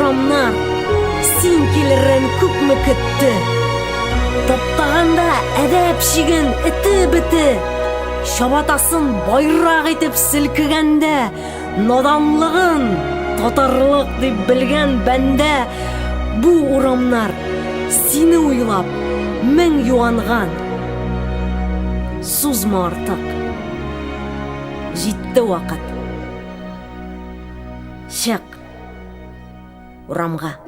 урамнар сен келерін күпмі күтті. Таптағанда әдәп шиген іті-біті, шабатасын байрақ етіп сілкігенде, наданлығын татарлық деп білген бәнде, бұ урамнар сені ойлап мен юанған. Сузма артық, жетті уақыт. Шық урамға.